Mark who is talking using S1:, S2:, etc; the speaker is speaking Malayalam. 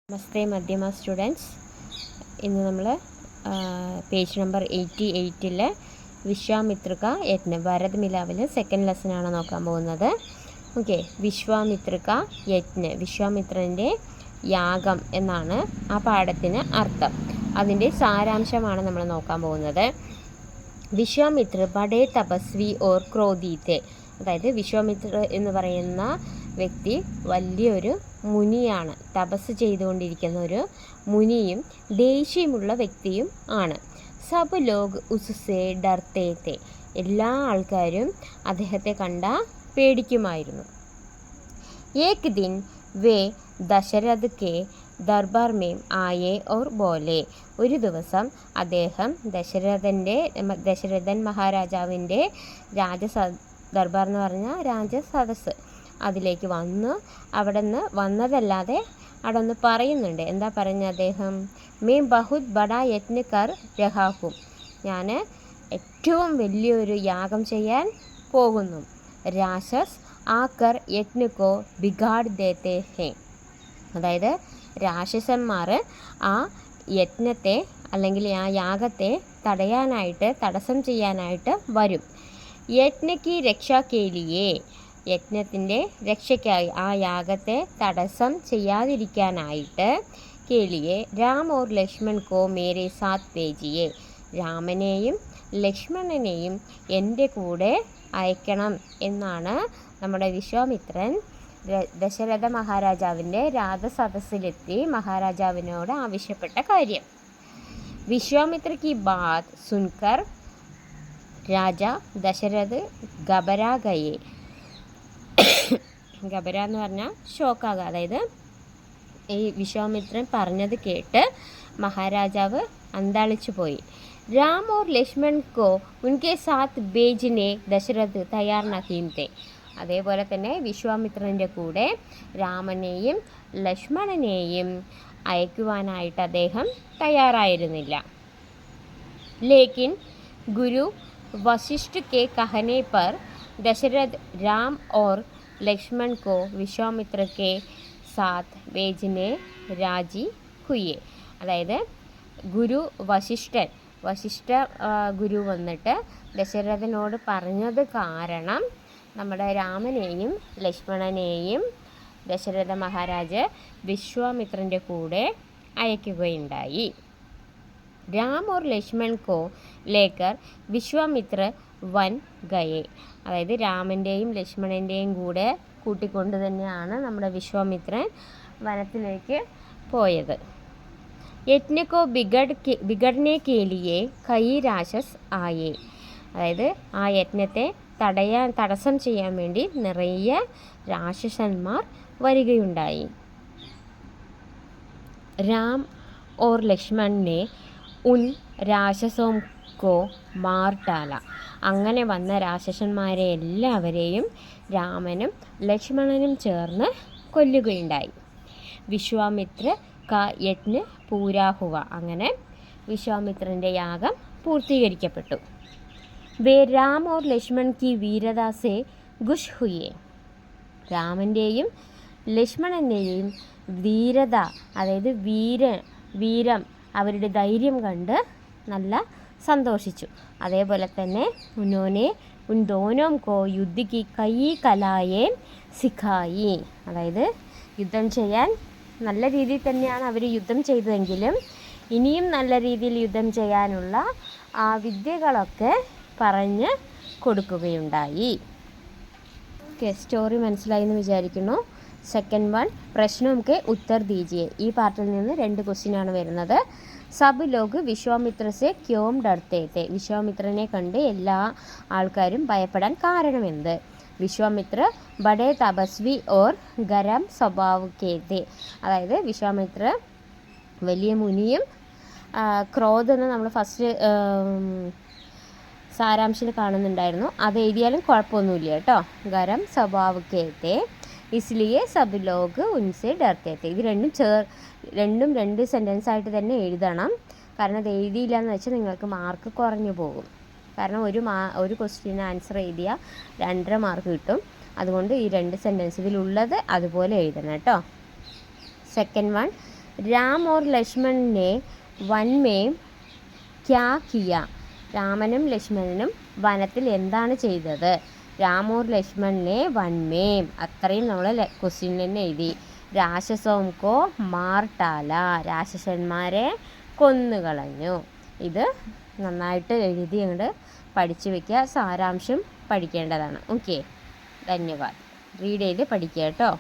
S1: നമസ്തേ മധ്യമ സ്റ്റുഡൻസ്. ഇന്ന് നമ്മൾ പേജ് നമ്പർ 88 വിശ്വാമിത്രിക യജ്ഞ ഭരത് മിലാവിൽ സെക്കൻഡ് ലെസനാണ് നോക്കാൻ പോകുന്നത്. ഓക്കെ, വിശ്വാമിത്രിക യജ്ഞ, വിശ്വാമിത്രൻ്റെ യാഗം എന്നാണ് ആ പാഠത്തിന് അർത്ഥം. അതിൻ്റെ സാരാംശമാണ് നമ്മൾ നോക്കാൻ പോകുന്നത്. വിശ്വാമിത്ര ബഡേ തപസ്വി ഓർ ക്രോധീത്തെ, അതായത് വിശ്വാമിത്ര എന്ന് പറയുന്ന വ്യക്തി വലിയൊരു മുനിയാണ്, തപസ് ചെയ്തുകൊണ്ടിരിക്കുന്ന ഒരു മുനിയും ദേഷ്യമുള്ള വ്യക്തിയും ആണ്. സബ് ലോഗ് ഉസ്സേ ഡർത്തേത്തെ, എല്ലാ ആൾക്കാരും അദ്ദേഹത്തെ കണ്ട പേടിക്കുമായിരുന്നു. ഏക് ദിൻ വേ ദശരഥ് കെ ദർബാർ മേം ആയേ ഓർ ബോലെ, ഒരു ദിവസം അദ്ദേഹം ദശരഥൻ മഹാരാജാവിൻ്റെ ദർബാർ എന്ന് പറഞ്ഞാൽ രാജസദസ്, അതിലേക്ക് വന്നു. അവിടെ നിന്ന് വന്നതല്ലാതെ അവിടെ ഒന്ന് പറയുന്നുണ്ട്. എന്താ പറഞ്ഞ അദ്ദേഹം? മേ ബഹുത് ബഡാ യജ്ഞ കർ രഹാഹും, ഞാൻ ഏറ്റവും വലിയൊരു യാഗം ചെയ്യാൻ പോകുന്നു. രാക്ഷസ് ആക്കർ യജ്ഞക്കോ ബിഗാഡ് ദേത്തെ ഹേ, അതായത് രാക്ഷസന്മാർ ആ യജ്ഞത്തെ അല്ലെങ്കിൽ ആ യാഗത്തെ തടസ്സം ചെയ്യാനായിട്ട് വരും. യജ്ഞക്ക് രക്ഷാ കേലിയേ, യജ്ഞത്തിൻ്റെ രക്ഷയ്ക്കായി, ആ യാഗത്തെ തടസ്സം ചെയ്യാതിരിക്കാനായിട്ട് കേളിയെ രാം ഓർ ലക്ഷ്മൺ കോ മേരെ സാത്ത് പേജിയെ, രാമനെയും ലക്ഷ്മണനെയും എൻ്റെ കൂടെ അയക്കണം എന്നാണ് നമ്മുടെ വിശ്വാമിത്രൻ ദശരഥ മഹാരാജാവിൻ്റെ രാജസദസ്സിലെത്തി മഹാരാജാവിനോട് ആവശ്യപ്പെട്ട കാര്യം. വിശ്വാമിത്ര കി ബാത് സുൻകർ രാജ ദശരഥ് ഗബരാ ഗയേ, ഗബര എന്ന് പറഞ്ഞാൽ ഷോക്കാകുക, അതായത് ഈ വിശ്വാമിത്രൻ പറഞ്ഞത് കേട്ട് മഹാരാജാവ് അന്താളിച്ചു പോയി. രാം ഓർ ലക്ഷ്മൺ കോ ഉൻകെ സാത്ത് ബേജിനെ ദശരഥ് തയ്യാർ നഹീം തെ, അതേപോലെ തന്നെ വിശ്വാമിത്രൻ്റെ കൂടെ രാമനെയും ലക്ഷ്മണനെയും അയക്കുവാനായിട്ട് അദ്ദേഹം തയ്യാറായിരുന്നില്ല. ലേക്കിൻ ഗുരു വശിഷ്ഠ കെ കഹനെ പർ ദശരഥ് രാം ഓർ ലക്ഷ്മൺ കോ വിശ്വാമിത്ര കെ സാത്ത് ബേജിനെ രാജി ഹുയെ, അതായത് വശിഷ്ഠ ഗുരു വന്നിട്ട് ദശരഥനോട് പറഞ്ഞത് കാരണം നമ്മുടെ രാമനെയും ലക്ഷ്മണനെയും ദശരഥ മഹാരാജ് വിശ്വാമിത്രൻ്റെ കൂടെ അയക്കുകയുണ്ടായി. രാം ഓർ ലക്ഷ്മൺ കോ ലേക്കർ വിശ്വാമിത്ര വൻ ഗയേ, അതായത് രാമൻ്റെയും ലക്ഷ്മണൻ്റെയും കൂടെ കൂട്ടിക്കൊണ്ട് തന്നെയാണ് നമ്മുടെ വിശ്വാമിത്രൻ വനത്തിലേക്ക് പോയത്. യജ്ഞക്കോ ബിഗഡ്നെ കേലിയെ കൈ രാക്ഷസ് ആയേ, അതായത് ആ യജ്ഞത്തെ തടസ്സം ചെയ്യാൻ വേണ്ടി നിറയെ രാക്ഷസന്മാർ വരികയുണ്ടായി. രാം ഓർ ലക്ഷ്മണനെ ഉൻ രാക്ഷസോം കോ മാർ ഡാല, അങ്ങനെ വന്ന രാക്ഷസന്മാരെ എല്ലാവരെയും രാമനും ലക്ഷ്മണനും ചേർന്ന് കൊല്ലുകയുണ്ടായി. വിശ്വാമിത്ര ക യജ്ഞ പൂരാഹുവ, അങ്ങനെ വിശ്വാമിത്രൻ്റെ യാഗം പൂർത്തീകരിക്കപ്പെട്ടു. വേ രാം ഓർ ലക്ഷ്മൺ കി വീരദാസെ ഗുഷ് ഹുയെ, രാമൻ്റെയും ലക്ഷ്മണൻ്റെയും ധീരത, അതായത് വീരം, അവരുടെ ധൈര്യം കണ്ട് നല്ല സന്തോഷിച്ചു. അതേപോലെ തന്നെ ഉന്നോനെ ഉൻ ദോനോം കോ യുദ്ധ കി കൈ കലായെ സിഖായി, അതായത് യുദ്ധം ചെയ്യാൻ നല്ല രീതിയിൽ തന്നെയാണ് അവർ യുദ്ധം ചെയ്തതെങ്കിലും ഇനിയും നല്ല രീതിയിൽ യുദ്ധം ചെയ്യാനുള്ള ആ വിദ്യകളൊക്കെ പറഞ്ഞ് കൊടുക്കുകയുണ്ടായി. ഓക്കെ, സ്റ്റോറി മനസ്സിലായി എന്ന് വിചാരിക്കുന്നു. സെക്കൻഡ് വൺ, പ്രശ്നം കെ ഉത്തർ ദീജിയെ, ഈ പാർട്ടിൽ നിന്ന് 2 ക്വസ്റ്റ്യനാണ് വരുന്നത്. സബ് ലോഗ് വിശ്വാമിത്ര സെ ക്യോം ഡർത്തെ തെ, വിശ്വാമിത്രനെ കണ്ട് എല്ലാ ആൾക്കാരും ഭയപ്പെടാൻ കാരണമെന്ത്? വിശ്വാമിത്ര ബഡേ തപസ്വി ഓർ ഗരം സ്വഭാവ് കെ തെ, അതായത് വിശ്വാമിത്ര വലിയ മുനിയും ക്രോധം എന്ന് നമ്മൾ ഫസ്റ്റ് സാരാംശത്തിൽ കാണുന്നുണ്ടായിരുന്നു, അത് എഴുതിയാലും കുഴപ്പമൊന്നുമില്ല കേട്ടോ. ഗരം സ്വഭാവ് കെ തെ ഇസ്ലിയെ സബ് ലോഗ് ഉൻസെ ഡർത്തെ തെ, ഇത് രണ്ടും 2 സെൻറ്റൻസ് ആയിട്ട് തന്നെ എഴുതണം. കാരണം അത് എഴുതിയില്ല എന്ന് വെച്ചാൽ നിങ്ങൾക്ക് മാർക്ക് കുറഞ്ഞു പോകും. കാരണം ഒരു ക്വസ്റ്റ്യന് ആൻസർ എഴുതിയാൽ 2.5 മാർക്ക് കിട്ടും. അതുകൊണ്ട് ഈ 2 സെൻറ്റൻസ് ഇതിലുള്ളത് അതുപോലെ എഴുതണം കേട്ടോ. Second one, Ram or Laxman ने वन में क्या किया? രാമനും ലക്ഷ്മണനും വനത്തിൽ എന്താണ് ചെയ്തത്? രാം ഓർ ലക്ഷ്മണനെ വൻമേം, അത്രയും നമ്മൾ ക്വസ്റ്റ്യൻ തന്നെ എഴുതി. രാക്ഷസോം കോ മാർട്ടാല, രാക്ഷസന്മാരെ കൊന്നുകളഞ്ഞു. ഇത് നന്നായിട്ട് എഴുതി അങ്ങോട്ട് പഠിച്ചു വയ്ക്കുക. സാരാംശം പഠിക്കേണ്ടതാണ്. ഓക്കെ, ധന്യവാദ്. റീഡ് ചെയ്ത് പഠിക്കുക കേട്ടോ.